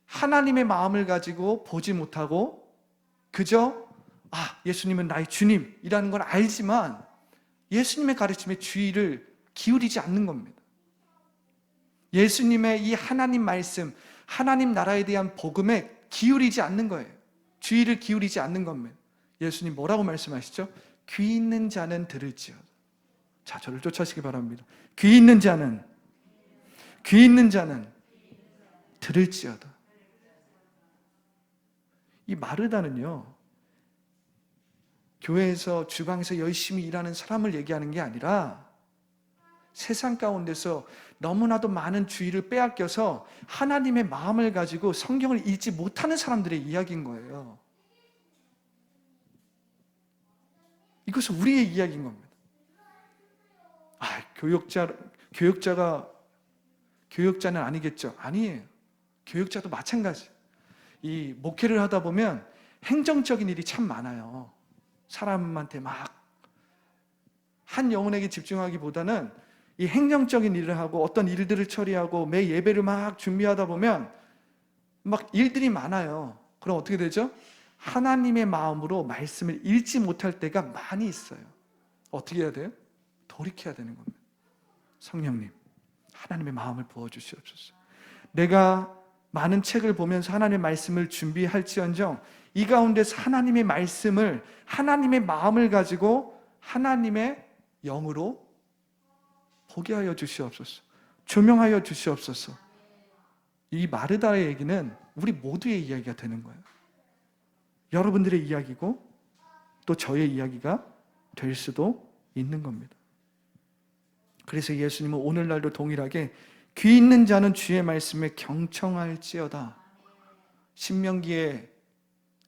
하나님의 마음을 가지고 보지 못하고 그저 예수님은 나의 주님이라는 걸 알지만 예수님의 가르침에 주의를 기울이지 않는 겁니다. 예수님의 이 하나님 말씀, 하나님 나라에 대한 복음에 기울이지 않는 거예요. 주의를 기울이지 않는 겁니다. 예수님 뭐라고 말씀하시죠? 귀 있는 자는 들을지어다. 자, 저를 쫓아시기 바랍니다. 귀 있는 자는 들을지어다. 이 마르다는요, 교회에서 주방에서 열심히 일하는 사람을 얘기하는 게 아니라 세상 가운데서 너무나도 많은 주의를 빼앗겨서 하나님의 마음을 가지고 성경을 읽지 못하는 사람들의 이야기인 거예요. 이것은 우리의 이야기인 겁니다. 교역자는 아니겠죠? 아니에요. 교역자도 마찬가지. 이 목회를 하다 보면 행정적인 일이 참 많아요. 사람한테 막 한 영혼에게 집중하기보다는 이 행정적인 일을 하고 어떤 일들을 처리하고 매 예배를 막 준비하다 보면 막 일들이 많아요. 그럼 어떻게 되죠? 하나님의 마음으로 말씀을 읽지 못할 때가 많이 있어요. 어떻게 해야 돼요? 돌이켜야 되는 겁니다. 성령님, 하나님의 마음을 부어주시옵소서. 내가 많은 책을 보면서 하나님의 말씀을 준비할지언정 이 가운데서 하나님의 말씀을, 하나님의 마음을 가지고 하나님의 영으로 보게 하여 주시옵소서. 조명하여 주시옵소서. 이 마르다의 얘기는 우리 모두의 이야기가 되는 거예요. 여러분들의 이야기고 또 저의 이야기가 될 수도 있는 겁니다. 그래서 예수님은 오늘날도 동일하게 귀 있는 자는 주의 말씀에 경청할지어다. 신명기에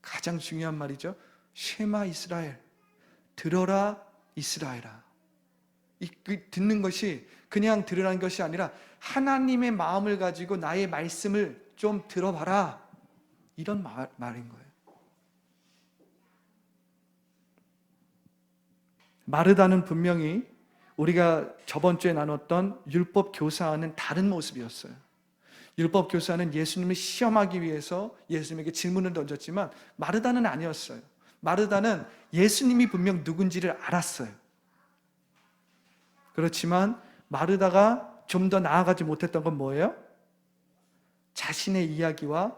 가장 중요한 말이죠. 쉐마 이스라엘, 들어라 이스라엘아. 듣는 것이 그냥 들으라는 것이 아니라 하나님의 마음을 가지고 나의 말씀을 좀 들어봐라, 이런 말인 거예요. 마르다는 분명히 우리가 저번 주에 나눴던 율법 교사와는 다른 모습이었어요. 율법 교사는 예수님을 시험하기 위해서 예수님에게 질문을 던졌지만 마르다는 아니었어요. 마르다는 예수님이 분명 누군지를 알았어요. 그렇지만 마르다가 좀 더 나아가지 못했던 건 뭐예요? 자신의 이야기와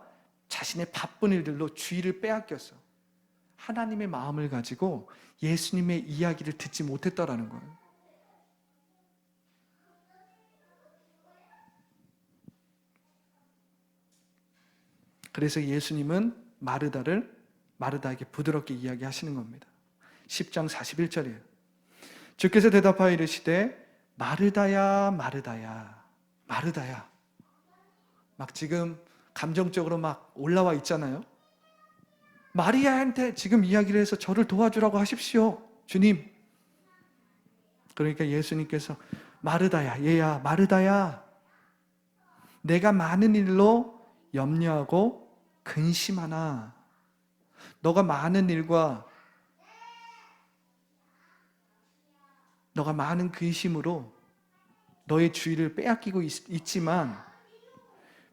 자신의 바쁜 일들로 주의를 빼앗겼어. 하나님의 마음을 가지고 예수님의 이야기를 듣지 못했다라는 거예요. 그래서 예수님은 마르다에게 부드럽게 이야기하시는 겁니다. 10장 41절이에요. 주께서 대답하여 이르시되 마르다야 마르다야 마르다야. 막 지금 감정적으로 막 올라와 있잖아요. 마리아한테 지금 이야기를 해서 저를 도와주라고 하십시오, 주님. 그러니까 예수님께서 마르다야, 얘야 마르다야, 내가 많은 일로 염려하고 근심하나. 너가 많은 일과 너가 많은 근심으로 너의 주의를 빼앗기고 있지만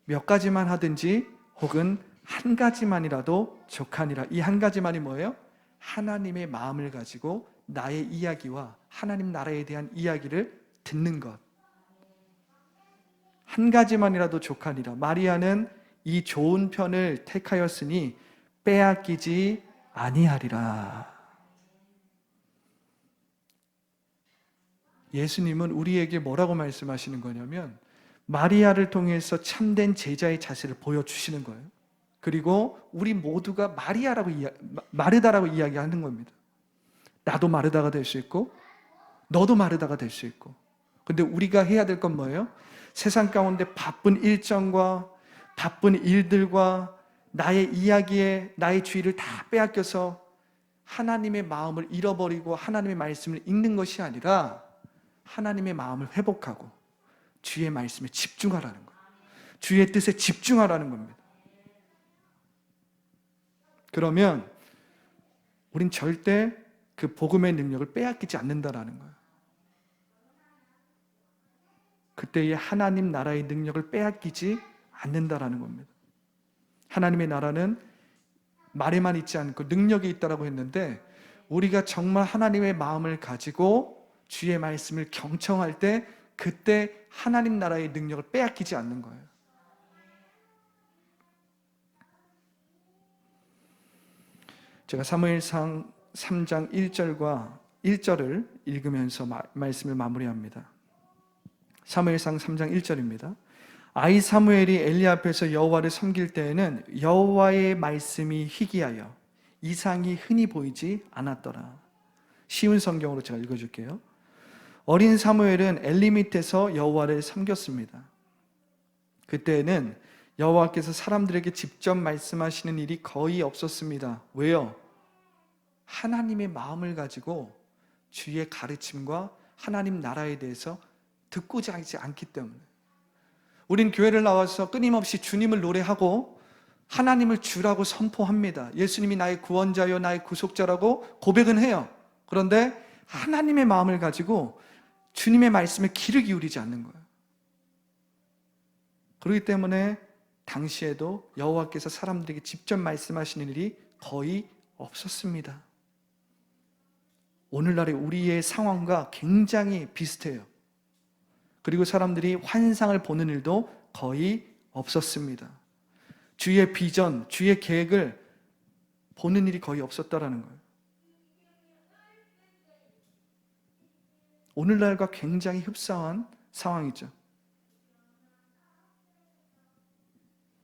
몇 가지만 하든지 혹은 한 가지만이라도 족하니라. 이 한 가지만이 뭐예요? 하나님의 마음을 가지고 나의 이야기와 하나님 나라에 대한 이야기를 듣는 것. 한 가지만이라도 족하니라. 마리아는 이 좋은 편을 택하였으니 빼앗기지 아니하리라. 예수님은 우리에게 뭐라고 말씀하시는 거냐면 마리아를 통해서 참된 제자의 자세를 보여주시는 거예요. 그리고 우리 모두가 마르다라고 이야기하는 겁니다. 나도 마르다가 될 수 있고 너도 마르다가 될 수 있고. 근데 우리가 해야 될 건 뭐예요? 세상 가운데 바쁜 일정과 바쁜 일들과 나의 이야기에 나의 주의를 다 빼앗겨서 하나님의 마음을 잃어버리고 하나님의 말씀을 읽는 것이 아니라 하나님의 마음을 회복하고 주의 말씀에 집중하라는 거예요. 주의 뜻에 집중하라는 겁니다. 그러면 우린 절대 그 복음의 능력을 빼앗기지 않는다라는 거예요. 그때의 하나님 나라의 능력을 빼앗기지 않는다라는 겁니다. 하나님의 나라는 말에만 있지 않고 능력이 있다라고 했는데 우리가 정말 하나님의 마음을 가지고 주의 말씀을 경청할 때 그때 하나님 나라의 능력을 빼앗기지 않는 거예요. 제가 사무엘상 3장 1절과 1절을 읽으면서 말씀을 마무리합니다. 사무엘상 3장 1절입니다. 아이 사무엘이 엘리 앞에서 여호와를 섬길 때에는 여호와의 말씀이 희귀하여 이상이 흔히 보이지 않았더라. 쉬운 성경으로 제가 읽어줄게요. 어린 사무엘은 엘리 밑에서 여호와를 섬겼습니다. 그때에는 여호와께서 사람들에게 직접 말씀하시는 일이 거의 없었습니다. 왜요? 하나님의 마음을 가지고 주의 가르침과 하나님 나라에 대해서 듣고자 하지 않기 때문에. 우린 교회를 나와서 끊임없이 주님을 노래하고 하나님을 주라고 선포합니다. 예수님이 나의 구원자요 나의 구속자라고 고백은 해요. 그런데 하나님의 마음을 가지고 주님의 말씀에 귀를 기울이지 않는 거예요. 그렇기 때문에 당시에도 여호와께서 사람들에게 직접 말씀하시는 일이 거의 없었습니다. 오늘날의 우리의 상황과 굉장히 비슷해요. 그리고 사람들이 환상을 보는 일도 거의 없었습니다. 주의 비전, 주의 계획을 보는 일이 거의 없었다라는 거예요. 오늘날과 굉장히 흡사한 상황이죠.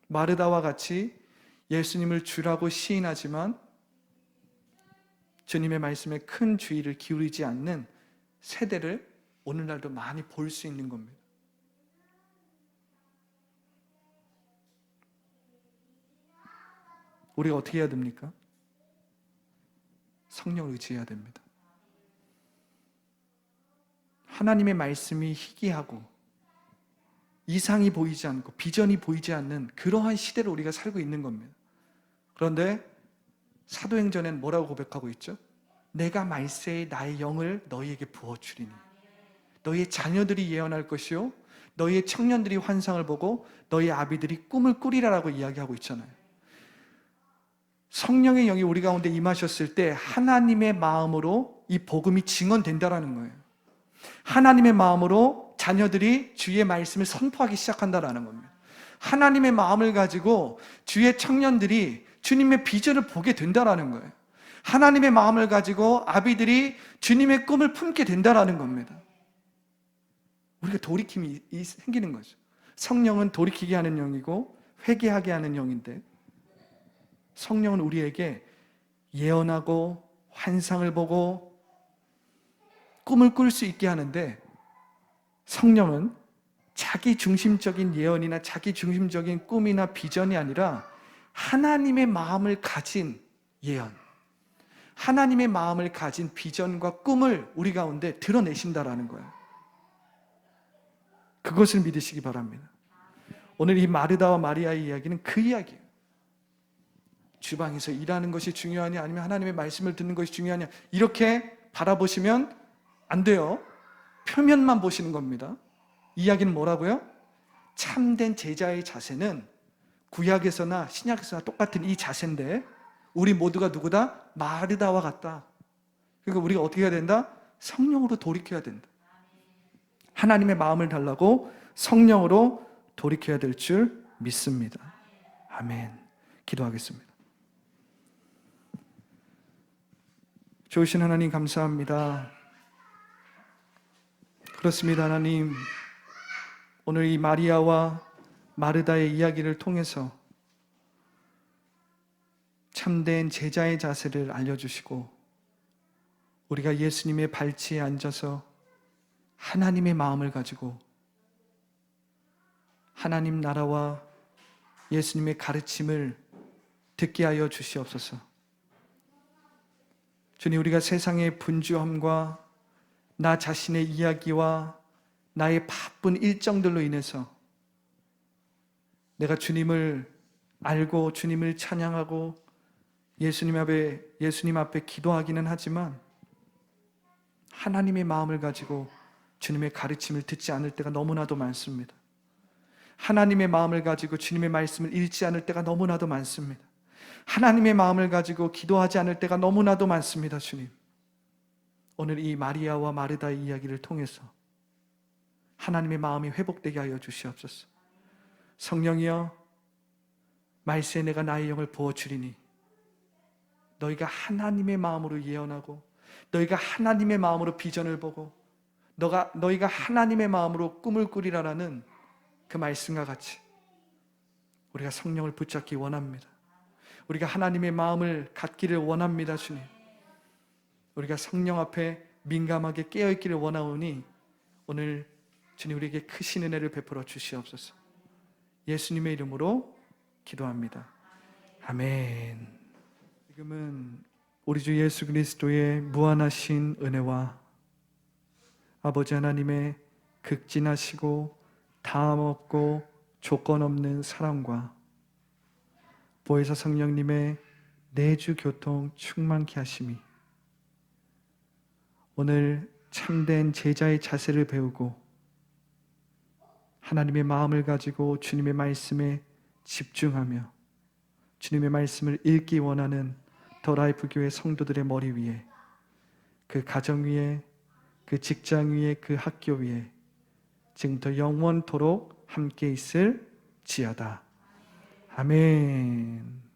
마르다와 같이 예수님을 주라고 시인하지만 주님의 말씀에 큰 주의를 기울이지 않는 세대를 오늘날도 많이 볼 수 있는 겁니다. 우리가 어떻게 해야 됩니까? 성령을 의지해야 됩니다. 하나님의 말씀이 희귀하고 이상이 보이지 않고 비전이 보이지 않는 그러한 시대를 우리가 살고 있는 겁니다. 그런데 사도행전엔 뭐라고 고백하고 있죠? 내가 말세에 나의 영을 너희에게 부어주리니 너희의 자녀들이 예언할 것이요 너희의 청년들이 환상을 보고 너희의 아비들이 꿈을 꾸리라라고 이야기하고 있잖아요. 성령의 영이 우리 가운데 임하셨을 때 하나님의 마음으로 이 복음이 증언된다라는 거예요. 하나님의 마음으로 자녀들이 주의 말씀을 선포하기 시작한다라는 겁니다. 하나님의 마음을 가지고 주의 청년들이 주님의 비전을 보게 된다라는 거예요. 하나님의 마음을 가지고 아비들이 주님의 꿈을 품게 된다라는 겁니다. 우리가 돌이킴이 생기는 거죠. 성령은 돌이키게 하는 영이고 회개하게 하는 영인데 성령은 우리에게 예언하고 환상을 보고 꿈을 꿀 수 있게 하는데 성령은 자기 중심적인 예언이나 자기 중심적인 꿈이나 비전이 아니라 하나님의 마음을 가진 예언, 하나님의 마음을 가진 비전과 꿈을 우리 가운데 드러내신다라는 거예요. 그것을 믿으시기 바랍니다. 오늘 이 마르다와 마리아의 이야기는 그 이야기예요. 주방에서 일하는 것이 중요하냐 아니면 하나님의 말씀을 듣는 것이 중요하냐 이렇게 바라보시면 안 돼요. 표면만 보시는 겁니다. 이야기는 뭐라고요? 참된 제자의 자세는 구약에서나 신약에서나 똑같은 이 자세인데 우리 모두가 누구다? 마르다와 같다. 그러니까 우리가 어떻게 해야 된다? 성령으로 돌이켜야 된다. 하나님의 마음을 달라고 성령으로 돌이켜야 될 줄 믿습니다. 아멘. 기도하겠습니다. 좋으신 하나님 감사합니다. 그렇습니다. 하나님, 오늘 이 마리아와 마르다의 이야기를 통해서 참된 제자의 자세를 알려주시고 우리가 예수님의 발치에 앉아서 하나님의 마음을 가지고 하나님 나라와 예수님의 가르침을 듣게 하여 주시옵소서. 주님, 우리가 세상의 분주함과 나 자신의 이야기와 나의 바쁜 일정들로 인해서 내가 주님을 알고 주님을 찬양하고 예수님 앞에 기도하기는 하지만 하나님의 마음을 가지고 주님의 가르침을 듣지 않을 때가 너무나도 많습니다. 하나님의 마음을 가지고 주님의 말씀을 읽지 않을 때가 너무나도 많습니다. 하나님의 마음을 가지고 기도하지 않을 때가 너무나도 많습니다. 주님, 오늘 이 마리아와 마르다의 이야기를 통해서 하나님의 마음이 회복되게 하여 주시옵소서. 성령이여, 말세에 내가 나의 영을 부어주리니 너희가 하나님의 마음으로 예언하고 너희가 하나님의 마음으로 비전을 보고 너희가 하나님의 마음으로 꿈을 꾸리라라는 그 말씀과 같이 우리가 성령을 붙잡기 원합니다. 우리가 하나님의 마음을 갖기를 원합니다. 주님, 우리가 성령 앞에 민감하게 깨어있기를 원하오니 오늘 주님 우리에게 크신 은혜를 베풀어 주시옵소서. 예수님의 이름으로 기도합니다. 아멘. 지금은 우리 주 예수 그리스도의 무한하신 은혜와 아버지 하나님의 극진하시고 다함 없고 조건 없는 사랑과 보혜사 성령님의 내주 교통 충만케 하심이 오늘 참된 제자의 자세를 배우고 하나님의 마음을 가지고 주님의 말씀에 집중하며 주님의 말씀을 읽기 원하는 더 라이프 교회 성도들의 머리 위에, 그 가정 위에, 그 직장 위에, 그 학교 위에 지금부터 영원토록 함께 있을 지어다. 아멘.